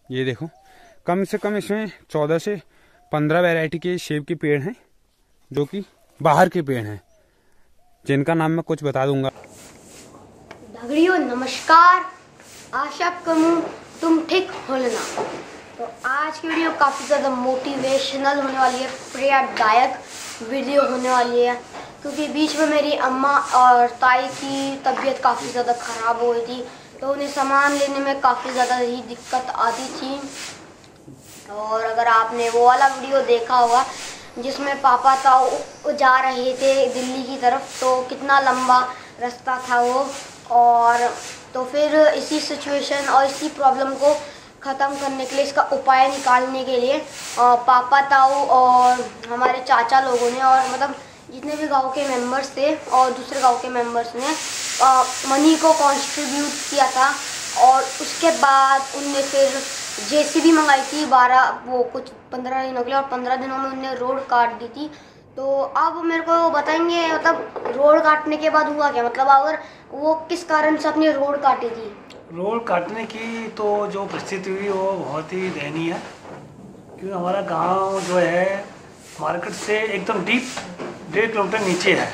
ये देखो, कम से कम इसमें 14 से 15 वैरायटी के सेब के पेड़ हैं, जो कि बाहर के पेड़ हैं, जिनका नाम मैं कुछ बता दूंगा। धगड़ियों नमस्कार, आशा करूँ तुम ठीक हो लेना। तो आज की वीडियो काफ़ी ज़्यादा मोटिवेशनल होने वाली है, प्रेरणादायक वीडियो होने वाली है, क्योंकि बीच में मेरी अम्मा और ताई की तबीयत काफ़ी ज़्यादा ख़राब हो गई थी, तो उन्हें सामान लेने में काफ़ी ज़्यादा ही दिक्कत आती थी। और अगर आपने वो वाला वीडियो देखा होगा जिसमें पापा ताऊ जा रहे थे दिल्ली की तरफ, तो कितना लंबा रास्ता था वो, और तो फिर इसी सिचुएशन और इसी प्रॉब्लम को ख़त्म करने के लिए, इसका उपाय निकालने के लिए पापा ताऊ और हमारे चाचा लोगों ने, और मतलब जितने भी गांव के मेंबर्स थे और दूसरे गांव के मेंबर्स ने मनी को कंट्रीब्यूट किया था। और उसके बाद उनने फिर जेसीबी मंगाई थी 15 दिनों के लिए, और 15 दिनों में उनने रोड काट दी थी। तो अब मेरे को बताएंगे, मतलब रोड काटने के बाद हुआ क्या, मतलब अगर वो किस कारण से अपनी रोड काटी थी। रोड काटने की तो जो परिस्थिति हुई वो बहुत ही दयनीय है, क्योंकि हमारा गांव जो है मार्केट से एकदम डीप 1.5 किलोमीटर नीचे है,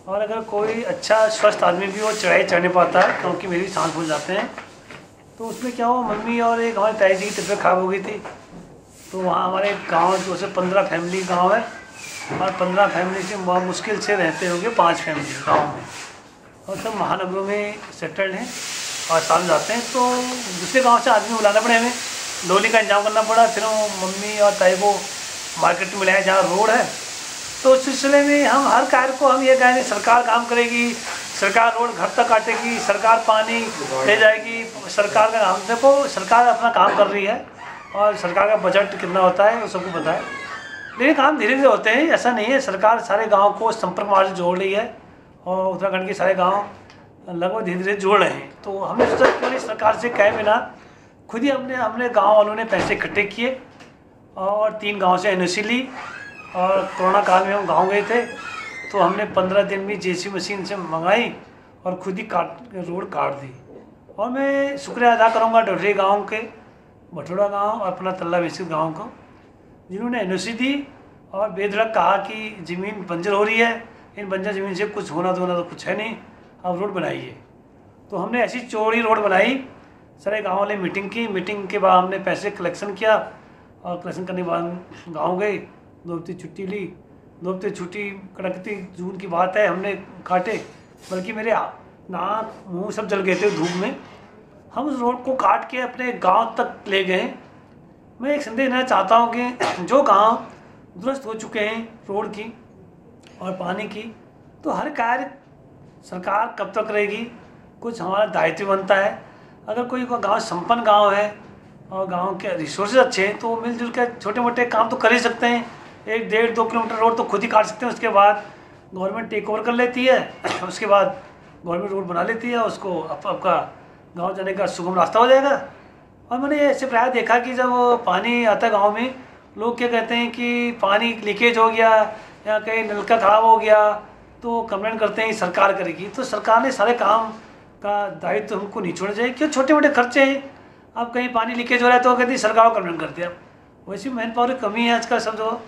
और अगर कोई अच्छा स्वस्थ आदमी भी वो चढ़ाई चढ़ने पाता है, क्योंकि मेरी सांस फूल जाते हैं। तो उसमें क्या हुआ, मम्मी और एक हमारी ताई जी की तबीयत खराब हो गई थी। तो वहाँ हमारे गाँव जो से 15 फैमिली गाँव है, और 15 फैमिली से बहुत मुश्किल से रहते होंगे 5 फैमिली गाँव में, और सब महानगरों में सेटल्ड हैं और साल जाते हैं। तो दूसरे गांव से आदमी बुलाना पड़े, हमें डोली का इंतजाम करना पड़ा। फिर वो मम्मी और ताई को मार्केट में लाया जहाँ रोड है। तो उस सिलसिले में हम हर कार्य को हम ये कहेंगे सरकार काम करेगी, सरकार रोड घर तक काटेगी, सरकार पानी ले जाएगी, सरकार का काम, देखो सरकार अपना काम कर रही है, और सरकार का बजट कितना होता है वो सबको पता है, लेकिन काम धीरे धीरे होते हैं, ऐसा नहीं है। सरकार सारे गाँव को संपर्क मार्ग से जोड़ रही है, और उत्तराखंड के सारे गाँव लगभग धीरे धीरे जोड़ रहे हैं। तो हमने सोचा क्यों नहीं सरकार से कहे बिना खुद ही हमने गांव वालों ने पैसे इकट्ठे किए, और 3 गांव से एनओसी ली, और कोरोना काल में हम गांव गए थे, तो हमने 15 दिन में जेसीबी मशीन से मंगाई और खुद ही रोड काट दी। और मैं शुक्रिया अदा करूँगा डोडरी गाँव के, भटोड़ा गाँव और अपना तल्ला बेसिक गाँव को, जिन्होंने एनओसी दी और बेधड़क कहा कि ज़मीन बंजर हो रही है, इन बंजर ज़मीन से कुछ होना तो कुछ है नहीं, अब रोड बनाइए। तो हमने ऐसी चौड़ी रोड बनाई, सारे गाँव वाले मीटिंग की, मीटिंग के बाद हमने पैसे कलेक्शन किया, और कलेक्शन करने के बाद गाँव गए, 2 हफ्ते छुट्टी ली। 2 हफ्ते छुट्टी कड़कती जून की बात है, हमने काटे, बल्कि मेरे नाक मुंह सब जल गए थे धूप में। हम उस रोड को काट के अपने गाँव तक ले गए। मैं एक संदेश देना चाहता हूँ कि जो गाँव दुरुस्त हो चुके हैं रोड की और पानी की, तो हर कार्य सरकार कब तक रहेगी, कुछ हमारा दायित्व बनता है। अगर कोई गांव संपन्न गांव है और गांव के रिसोर्सेज अच्छे हैं, तो मिलजुल कर छोटे मोटे काम तो कर ही सकते हैं। 1-1.5-2 किलोमीटर रोड तो खुद ही काट सकते हैं, उसके बाद गवर्नमेंट टेक ओवर कर लेती है, उसके बाद गवर्नमेंट रोड बना लेती है, उसको आपका गाँव जाने का सुगम रास्ता हो जाएगा। और मैंने ऐसे प्राय देखा कि जब पानी आता है गाँव में, लोग क्या कहते हैं कि पानी लीकेज हो गया या कहीं नलका खराब हो गया, तो कंप्लेंट करते हैं सरकार करेगी। तो सरकार ने सारे काम का दायित्व तो हमको नहीं छोड़ना चाहिए, क्यों छोटे मोटे खर्चे हैं। अब कहीं पानी लीकेज हो रहा है तो कहती सरकार को कंप्लेंट करते हैं। वैसे मैन पावर की कमी है आजकल समझो,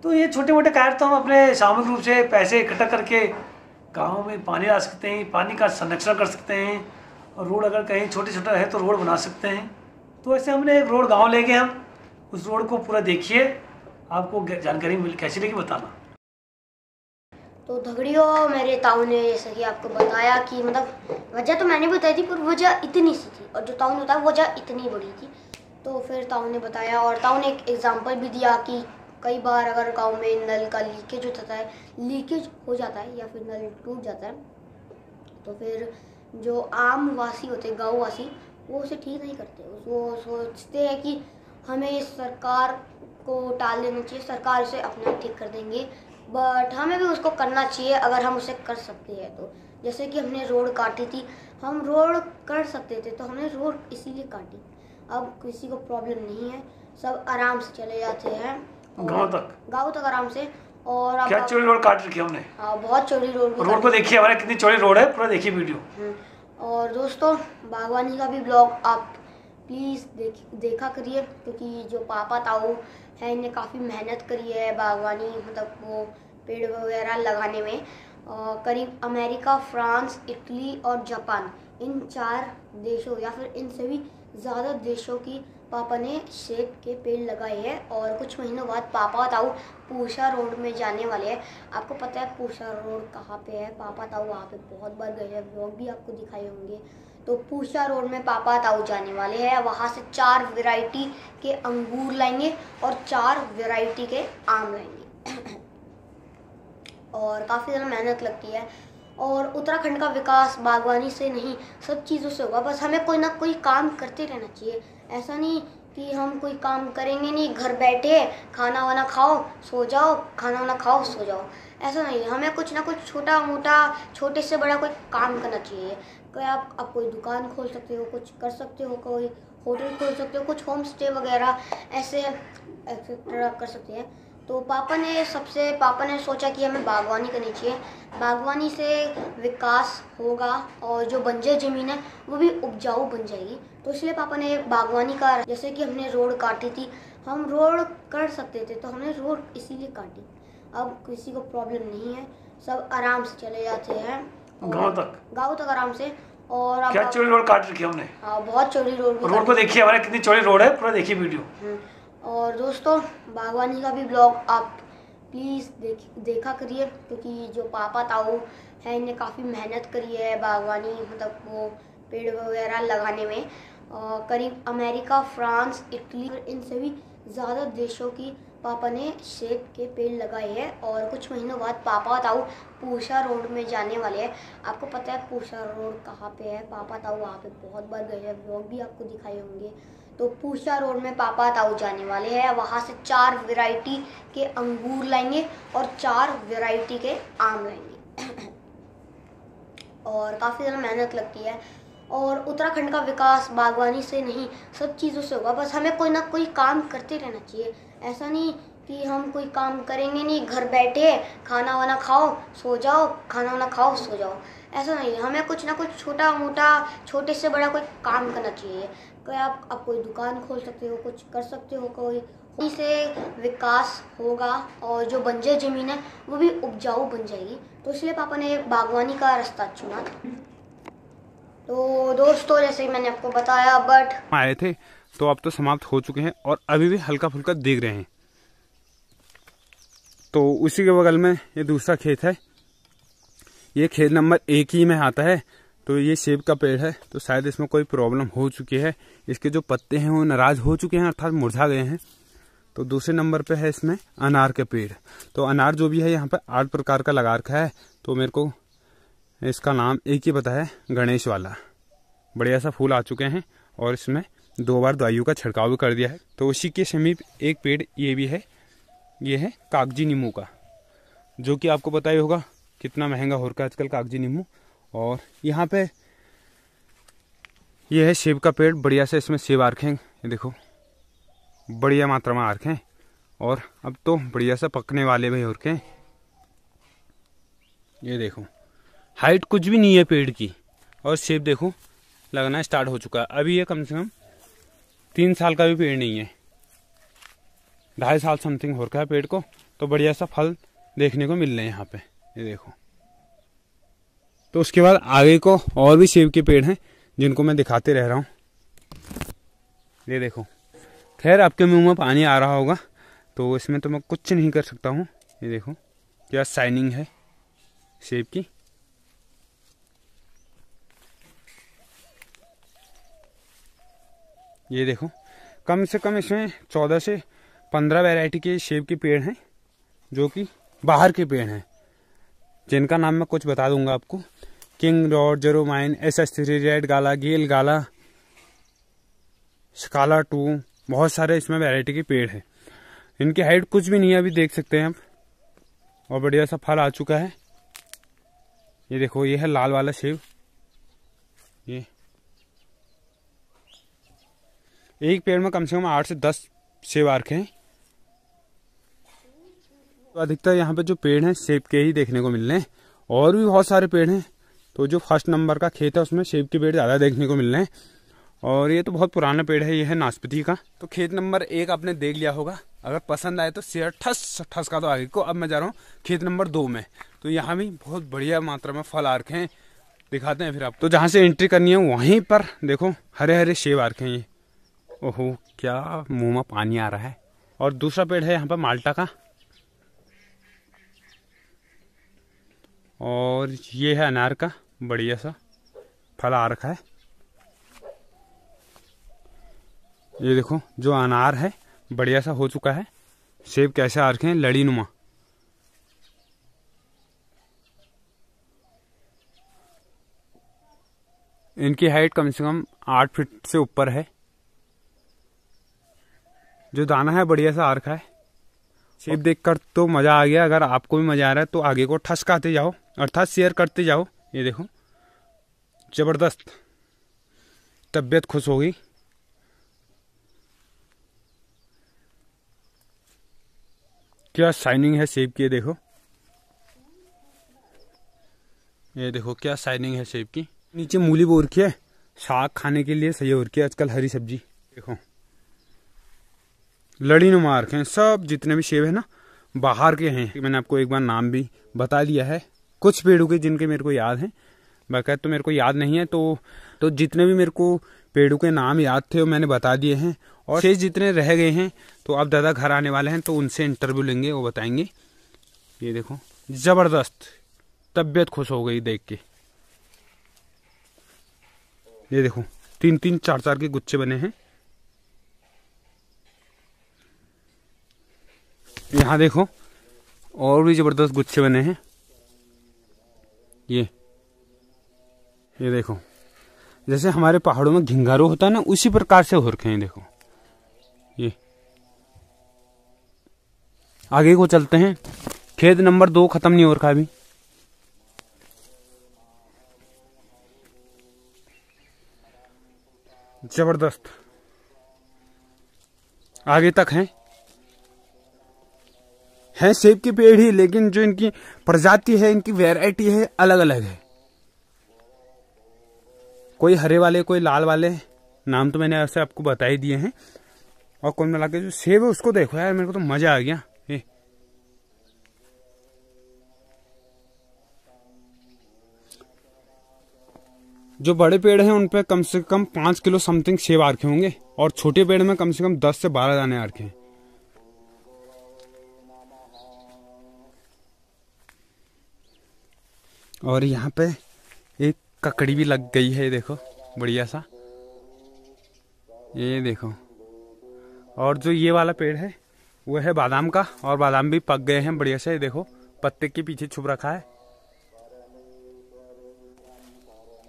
तो ये छोटे मोटे कार्य तो हम अपने सामूहिक रूप से पैसे इकट्ठा करके गाँव में पानी ला सकते हैं, पानी का संरक्षण कर सकते हैं, और रोड अगर कहीं छोटे छोटा है तो रोड बना सकते हैं। तो ऐसे हमने एक रोड गाँव ले गए, हम उस रोड को पूरा देखिए, आपको जानकारी मिल कैसी लगी बताना। तो धगड़ियों मेरे ताऊ ने जैसे कि आपको बताया कि मतलब वजह तो मैंने बताई थी, पर वजह इतनी सी थी, और जो ताऊ ने बताया वजह इतनी बड़ी थी। तो फिर ताऊ ने बताया, और ताऊ ने एक एग्जांपल भी दिया कि कई बार अगर गांव में नल का लीकेज होता है, लीकेज हो जाता है या फिर नल टूट जाता है, तो फिर जो आम वासी होते हैं, गाँव वासी, वो उसे ठीक नहीं करते। वो सोचते हैं कि हमें इस सरकार को टाल देना चाहिए, सरकार इसे अपने आप ठीक कर देंगे, बट हमें भी उसको करना चाहिए अगर हम उसे कर सकते हैं तो। जैसे कि हमने रोड काटी थी, हम रोड कर सकते थे तो हमने रोड इसीलिए काटी। अब किसी को प्रॉब्लम नहीं है, सब आराम से चले जाते हैं गाँव तक आराम से। और क्या चौड़ी रोड काट रखी हमने? हाँ, बहुत चौड़ी रोड को देखिए हमारे कितनी चौड़ी रोड है, पूरा देखिए वीडियो। और दोस्तों बागवानी का भी ब्लॉग आप प्लीज़ देखा करिए, क्योंकि जो पापा ताऊ है इन्हें काफ़ी मेहनत करी है बागवानी, मतलब वो पेड़ वगैरह लगाने में। करीब अमेरिका, फ्रांस, इटली और जापान, इन 4 देशों या फिर इन सभी ज़्यादा देशों की पापा ने सेब के पेड़ लगाए हैं। और कुछ महीनों बाद पापा ताऊ पूसा रोड में जाने वाले हैं। आपको पता है पूसा रोड कहाँ पे है? पापा ताऊ वहाँ पे बहुत बार गए हैं, व्लॉग भी आपको दिखाए होंगे। तो पूसा रोड में पापा ताऊ जाने वाले हैं। वहाँ से 4 वैरायटी के अंगूर लाएंगे और 4 वैरायटी के आम लाएंगे। और काफ़ी ज़्यादा मेहनत लगती है। और उत्तराखंड का विकास बागवानी से नहीं, सब चीज़ों से होगा। बस हमें कोई ना कोई काम करते रहना चाहिए। ऐसा नहीं कि हम कोई काम करेंगे नहीं, घर बैठे खाना वाना खाओ सो जाओ, खाना वाना खाओ सो जाओ, ऐसा नहीं। हमें कुछ ना कुछ छोटा मोटा, छोटे से बड़ा कोई काम करना चाहिए। कोई आप कोई दुकान खोल सकते हो, कुछ कर सकते हो, कोई होटल खोल सकते हो, कुछ होम स्टे वगैरह ऐसे एक्सेट्रा कर सकते हैं। तो पापा ने सोचा कि हमें बागवानी करनी चाहिए। बागवानी से विकास होगा और जो बंजर ज़मीन है वो भी उपजाऊ बन जाएगी। तो इसलिए पापा ने बागवानी का, जैसे कि हमने रोड काटी थी, हम रोड कर सकते थे तो हमने रोड इसीलिए काटी। अब किसी को प्रॉब्लम नहीं है, सब आराम से चले जाते हैं गाँव तक आराम से। और अब क्या चौड़ी रोड काट रखी है हमने? हाँ, बहुत चौड़ी रोड को देखिए हमारे कितनी चौड़ी रोड है, पूरा देखिए वीडियो। और दोस्तों, बागवानी का भी ब्लॉग आप प्लीज़ देखा करिए, क्योंकि जो पापा ताऊ है इन्हें काफ़ी मेहनत करी है बागवानी, मतलब वो पेड़ वगैरह लगाने में। करीब अमेरिका, फ्रांस, इटली, इन सभी ज़्यादा देशों की पापा ने सेब के पेड़ लगाए हैं। और कुछ महीनों बाद पापा ताऊ पूसा रोड में जाने वाले हैं। आपको पता है पूसा रोड कहाँ पे है? पापा ताऊ वहाँ पे बहुत बार गए हैं, व्लॉग भी आपको दिखाए होंगे। तो पूसा रोड में पापा ताऊ जाने वाले हैं। वहाँ से 4 वैरायटी के अंगूर लाएंगे और 4 वैरायटी के आम लाएंगे। और काफ़ी ज़्यादा मेहनत लगती है। और उत्तराखंड का विकास बागवानी से नहीं, सब चीज़ों से होगा। बस हमें कोई ना कोई काम करते रहना चाहिए। ऐसा नहीं कि हम कोई काम करेंगे नहीं, घर बैठे खाना वाना खाओ सो जाओ, खाना वाना खाओ सो जाओ, ऐसा नहीं। हमें कुछ ना कुछ छोटा मोटा, छोटे से बड़ा कोई काम करना चाहिए। कोई आप कोई दुकान खोल सकते हो, कुछ कर सकते हो, कोई से विकास होगा और जो बंजर ज़मीन है वो भी उपजाऊ बन जाएगी। तो इसलिए पापा ने बागवानी का रास्ता चुना था। तो दोस्तों, जैसे मैंने आपको बताया, बट आए थे तो अब तो समाप्त हो चुके हैं और अभी भी हल्का फुल्का देख रहे हैं। तो उसी के बगल में ये दूसरा खेत है, ये खेत नंबर 1 ही में आता है। तो ये सेब का पेड़ है, तो शायद इसमें कोई प्रॉब्लम हो चुकी है। इसके जो पत्ते हैं वो नाराज हो चुके हैं, अर्थात मुरझा गए हैं। तो दूसरे नंबर पे है इसमें अनार के पेड़। तो अनार जो भी है यहाँ पे 8 प्रकार का लगा रखा है। तो मेरे को इसका नाम एक ही पता है, गणेश वाला। बढ़िया सा फूल आ चुके हैं और इसमें 2 बार दवाइयों का छिड़काव भी कर दिया है। तो उसी के समीप एक पेड़ ये भी है, ये है कागजी नींबू का, जो कि आपको पता ही होगा कितना महंगा हो रखा है आजकल कागजी नींबू। और यहाँ पे ये है सेब का पेड़, बढ़िया से इसमें सेब आ रखे हैं, ये देखो बढ़िया मात्रा में आ रखे हैं। और अब तो बढ़िया से पकने वाले भी हो रखे हैं। ये देखो हाइट कुछ भी नहीं है पेड़ की, और सेब देखो लगना स्टार्ट हो चुका है। अभी ये कम से कम 3 साल का भी पेड़ नहीं है, 2.5 साल समथिंग हो रखा है पेड़ को। तो बढ़िया सा फल देखने को मिल रहे हैं यहाँ पे, ये देखो। तो उसके बाद आगे को और भी सेब के पेड़ हैं जिनको मैं दिखाते रह रहा हूँ। ये देखो, खैर आपके मुंह में पानी आ रहा होगा, तो इसमें तो मैं कुछ नहीं कर सकता हूँ। ये देखो क्या शाइनिंग है सेब की। ये देखो, कम से कम इसमें 14 से 15 वैरायटी के सेब के पेड़ हैं, जो कि बाहर के पेड़ हैं, जिनका नाम मैं कुछ बता दूंगा आपको। किंग रॉड, जेरोमाइन, SS3, रेड गाला, गेल गाला, स्काला 2, बहुत सारे इसमें वैरायटी के पेड़ हैं। इनकी हाइट कुछ भी नहीं है, अभी देख सकते हैं आप। और बढ़िया सा फल आ चुका है। ये देखो, ये है लाल वाला सेब। ये एक पेड़ में कम से कम 8 से 10 सेब आ रखे हैं। तो अधिकतर यहाँ पे जो पेड़ हैं सेब के ही देखने को मिल रहे हैं, और भी बहुत सारे पेड़ हैं। तो जो फर्स्ट नंबर का खेत है उसमें सेब के पेड़ ज़्यादा देखने को मिल रहे हैं। और ये तो बहुत पुराना पेड़ है, ये है नाशपाती का। तो खेत नंबर 1 आपने देख लिया होगा, अगर पसंद आए तो शेयर ठस ठस का तो आगे को। अब मैं जा रहा हूँ खेत नंबर 2 में। तो यहाँ भी बहुत बढ़िया मात्रा में फल आ रखे हैं, दिखाते हैं फिर आप। तो जहाँ से एंट्री करनी है वहीं पर देखो हरे हरे सेब आ रखे हैं ये। ओहो, क्या मुंह में पानी आ रहा है। और दूसरा पेड़ है यहाँ पर माल्टा का, और ये है अनार का, बढ़िया सा फल आ रखा है। ये देखो जो अनार है बढ़िया सा हो चुका है। सेब कैसे आ रखे हैं, लड़ी नुमा। इनकी हाइट कम से कम 8 फीट से ऊपर है। जो दाना है बढ़िया सा आ रखा है। सेब देखकर तो मजा आ गया। अगर आपको भी मजा आ रहा है तो आगे को ठसकाते जाओ, अर्थात शेयर करते जाओ। ये देखो जबरदस्त, तबीयत खुश हो गई। क्या शाइनिंग है सेब की, ये देखो, ये देखो क्या शाइनिंग है सेब की। नीचे मूली बो रखी है, साग खाने के लिए सही हो रखी है आजकल, हरी सब्जी। देखो लड़ी नुमा मार के सब जितने भी सेब है ना बाहर के हैं। मैंने आपको एक बार नाम भी बता दिया है कुछ पेड़ों के जिनके मेरे को याद हैं, बाकायदा तो मेरे को याद नहीं है। तो जितने भी मेरे को पेड़ों के नाम याद थे वो मैंने बता दिए हैं। और शेष जितने रह गए हैं तो अब दादा घर आने वाले हैं तो उनसे इंटरव्यू लेंगे, वो बताएंगे। ये देखो जबरदस्त, तबीयत खुश हो गई देख के। ये देखो 3-3 4-4 के गुच्छे बने हैं। यहाँ देखो और भी जबरदस्त गुच्छे बने हैं। ये देखो जैसे हमारे पहाड़ों में घिंगारू होता है ना, उसी प्रकार से हो रखे हैं। देखो ये आगे को चलते हैं। खेत नंबर 2 खत्म नहीं हो रखा अभी। जबरदस्त आगे तक हैं सेब के पेड़ ही, लेकिन जो इनकी प्रजाति है, इनकी वैरायटी है, अलग अलग है। कोई हरे वाले, कोई लाल वाले, नाम तो मैंने ऐसे आपको बता ही दिए हैं। और कुल मिला के जो सेब है उसको देखो यार, मेरे को तो मजा आ गया। जो बड़े पेड़ हैं उन पे कम से कम 5 किलो समथिंग सेब आ रखे होंगे, और छोटे पेड़ में कम से कम 10 से 12 दाने आ रखे हैं। और यहाँ पे एक ककड़ी भी लग गई है, देखो बढ़िया सा, ये देखो। और जो ये वाला पेड़ है वो है बादाम का, और बादाम भी पक गए हैं बढ़िया से। ये देखो पत्ते के पीछे छुप रखा है,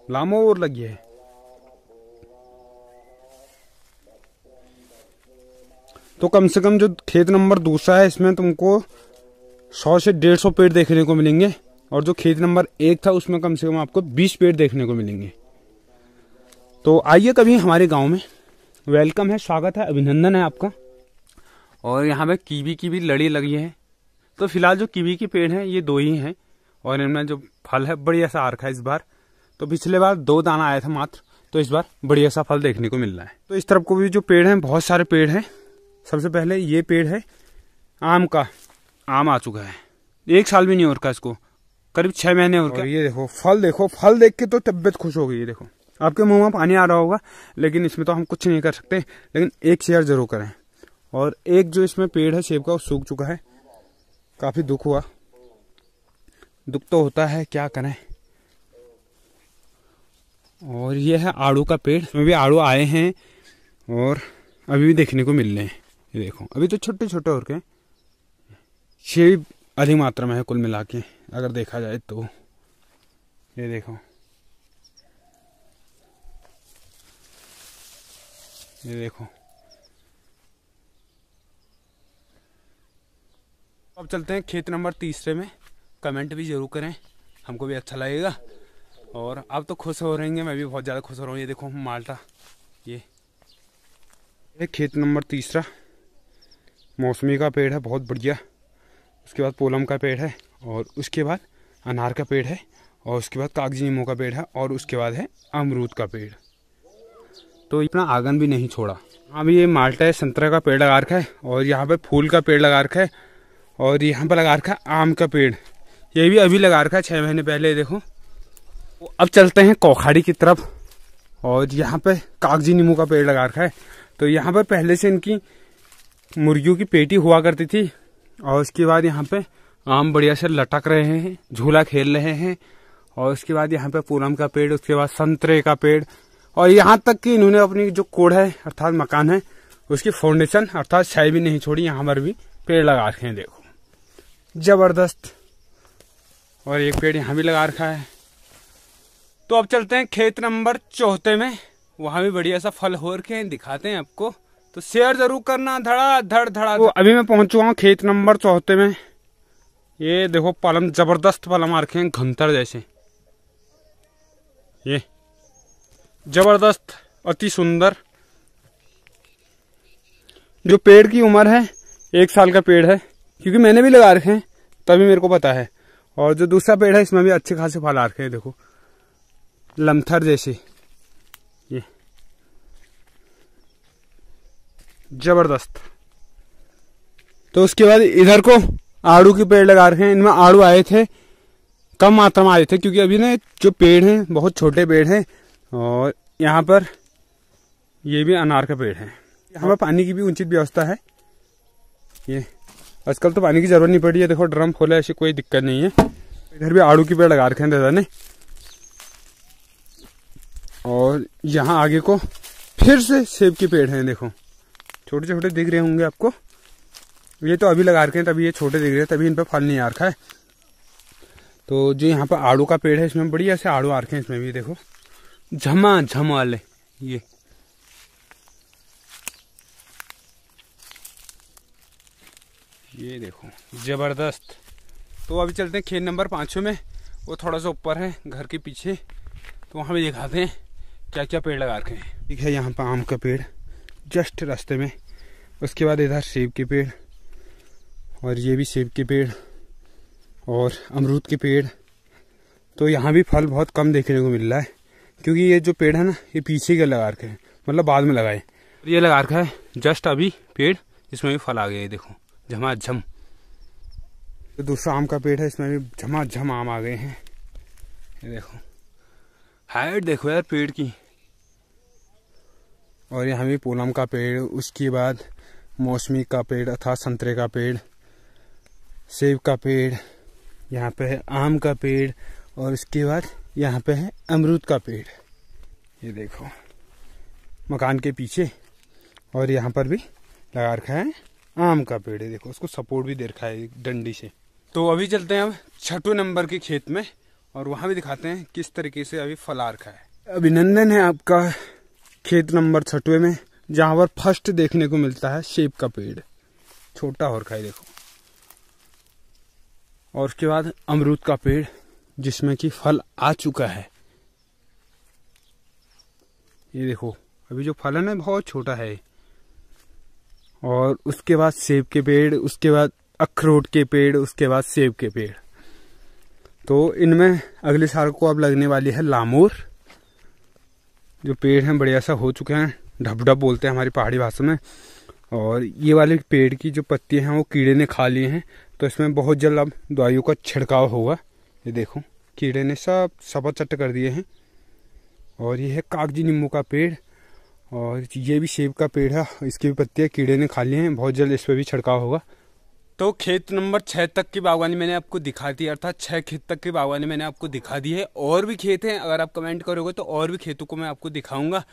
लामोर लगी है। तो कम से कम जो खेत नंबर 2 है इसमें तुमको 100 से 150 पेड़ देखने को मिलेंगे, और जो खेत नंबर 1 था उसमें कम से कम आपको 20 पेड़ देखने को मिलेंगे। तो आइए कभी हमारे गांव में, वेलकम है, स्वागत है, अभिनंदन है आपका। और यहाँ पे कीवी की भी लड़ी लगी है। तो फिलहाल जो कीवी के पेड़ हैं ये 2 ही हैं, और इनमें जो फल है बढ़िया सा आ रखा है इस बार। तो पिछले बार 2 दाना आया था मात्र, तो इस बार बढ़िया सा फल देखने को मिल रहा है। तो इस तरफ को भी जो पेड़ हैं, बहुत सारे पेड़ हैं। सबसे पहले ये पेड़ है आम का, आम आ चुका है, 1 साल भी नहीं हो रखा इसको, करीब 6 महीने हो गए। ये देखो फल, देखो फल देख के तो तबीयत खुश हो गई। ये देखो आपके मुंह में पानी आ रहा होगा, लेकिन इसमें तो हम कुछ नहीं कर सकते, लेकिन एक शेयर जरूर करें। और एक जो इसमें पेड़ है सेब का वो सूख चुका है, काफी दुख हुआ। दुख तो होता है, क्या करें। और ये है आड़ू का पेड़, इसमें भी आड़ू आए हैं और अभी भी देखने को मिल रहे हैं। ये देखो अभी तो छोटे छोटे हो गए। सेब अधिक मात्रा में है कुल मिला के अगर देखा जाए तो। ये देखो, ये देखो। अब चलते हैं खेत नंबर 3 में। कमेंट भी जरूर करें, हमको भी अच्छा लगेगा। और अब तो खुश हो रहेंगे, मैं भी बहुत ज़्यादा खुश हो रहा हूँ। ये देखो माल्टा, ये खेत नंबर 3 मौसमी का पेड़ है, बहुत बढ़िया। उसके बाद पोलम का पेड़ है, और उसके बाद अनार का पेड़ है, और उसके बाद कागजी नींबू का पेड़ है, और उसके बाद है अमरूद का पेड़। तो इतना आंगन भी नहीं छोड़ा। अभी ये माल्टा है, संतरा का पेड़ लगा रखा है और यहाँ पे फूल का पेड़ लगा रखा है और यहाँ पे लगा रखा है आम का पेड़, ये भी अभी लगा रखा है 6 महीने पहले। देखो अब चलते हैं कौखाड़ी की तरफ और यहाँ पे कागजी नींबू का पेड़ लगा रखा है। तो यहाँ पर पहले से इनकी मुर्गियों की पेटी हुआ करती थी और उसके बाद यहाँ पे आम बढ़िया से लटक रहे हैं, झूला खेल रहे हैं और उसके बाद यहाँ पे पूनम का पेड़, उसके बाद संतरे का पेड़ और यहाँ तक कि इन्होंने अपनी जो कोड़ है अर्थात मकान है उसकी फाउंडेशन अर्थात छाई भी नहीं छोड़ी, यहाँ पर भी पेड़ लगा रखे हैं। देखो जबरदस्त, और एक पेड़ यहाँ भी लगा रखा है। तो अब चलते हैं खेत नंबर 4 में, वहां भी बढ़िया सा फल हो रखे हैं, दिखाते हैं आपको। तो शेयर जरूर करना, धड़ा धड़ धड़ा। तो अभी मैं पहुंच चुका हूँ खेत नंबर 4 में। ये देखो पलम, जबरदस्त पलम आ रखे हैं, घंतर जैसे, ये जबरदस्त, अति सुंदर। जो पेड़ की उम्र है 1 साल का पेड़ है, क्योंकि मैंने भी लगा रखे हैं तभी मेरे को पता है। और जो दूसरा पेड़ है इसमें भी अच्छे खासे फल आ रखे हैं, देखो लमथर जैसे, ये जबरदस्त। तो उसके बाद इधर को आड़ू के पेड़ लगा रखे हैं, इनमें आड़ू आए थे, कम मात्रा में आए थे क्योंकि अभी ना जो पेड़ हैं बहुत छोटे पेड़ हैं। और यहाँ पर ये भी अनार का पेड़ है। यहाँ पर पानी की भी उचित व्यवस्था है। ये आजकल तो पानी की जरूरत नहीं पड़ी है, देखो ड्रम खोला, ऐसी कोई दिक्कत नहीं है। इधर भी आड़ू के पेड़ लगा रखे हैं दादा ने। और यहाँ आगे को फिर से सेब के पेड़ हैं, देखो छोटे छोटे दिख रहे होंगे आपको। ये तो अभी लगा रखे हैं तभी ये छोटे दिख रहे हैं, तभी इन पर फल नहीं आ रखा है। तो जो यहाँ पर आड़ू का पेड़ है इसमें बढ़िया से आड़ू आ रखे हैं, इसमें भी देखो झमाझम वाले, ये देखो जबरदस्त। तो अभी चलते हैं खेत नंबर 5 में, वो थोड़ा सा ऊपर है घर के पीछे, तो वहाँ भी दिखाते हैं क्या क्या पेड़ लगा रखे हैं। ठीक है, यहाँ पर आम का पेड़ जस्ट रास्ते में, उसके बाद इधर सेब के पेड़ और ये भी सेब के पेड़ और अमरूद के पेड़। तो यहाँ भी फल बहुत कम देखने को मिल रहा है क्योंकि ये जो पेड़ है ना ये पीछे के लगा रखे हैं, मतलब बाद में लगाए। ये लगा रखा है जस्ट अभी पेड़, इसमें भी फल आ गए, देखो झमाझम। तो दूसरा आम का पेड़ है, इसमें भी झमाझम आम आ गए हैं, ये देखो हाइट देखो यार पेड़ की। और यहाँ भी पूनम का पेड़, उसके बाद मौसमी का पेड़ अर्थात संतरे का पेड़, सेब का पेड़, यहाँ पे है आम का पेड़ और उसके बाद यहाँ पे है अमरूद का पेड़, ये देखो मकान के पीछे। और यहाँ पर भी लगा रखा है आम का पेड़ है, देखो उसको सपोर्ट भी दे रखा है डंडी से। तो अभी चलते हैं अब 6 नंबर के खेत में और वहाँ भी दिखाते हैं किस तरीके से अभी फल आ रखा है। अभिनंदन है आपका खेत नंबर 6 में, जहाँ पर फर्स्ट देखने को मिलता है सेब का पेड़, छोटा हो रखा है देखो। और उसके बाद अमरूद का पेड़ जिसमें कि फल आ चुका है, ये देखो अभी जो फल है ना बहुत छोटा है। और उसके बाद सेब के पेड़, उसके बाद अखरोट के पेड़, उसके बाद सेब के पेड़। तो इनमें अगले साल को अब लगने वाली है लामूर। जो पेड़ हैं बढ़िया सा हो चुके हैं, ढप ढप बोलते हैं हमारी पहाड़ी भाषा में। और ये वाले पेड़ की जो पत्तियां हैं वो कीड़े ने खा लिए हैं, तो इसमें बहुत जल्द अब दवाइयों का छिड़काव होगा। ये देखो कीड़े ने सब सपाचट कर दिए हैं। और ये है कागजी नींबू का पेड़ और ये भी सेब का पेड़ है, इसकी भी पत्तियां कीड़े ने खा ली हैं, बहुत जल्द इस पर भी छिड़काव होगा। तो खेत नंबर 6 तक की बागवानी मैंने आपको दिखा दी, अर्थात 6 खेत तक की बागवानी मैंने आपको दिखा दी है। और भी खेत हैं, अगर आप कमेंट करोगे तो और भी खेतों को मैं आपको दिखाऊंगा।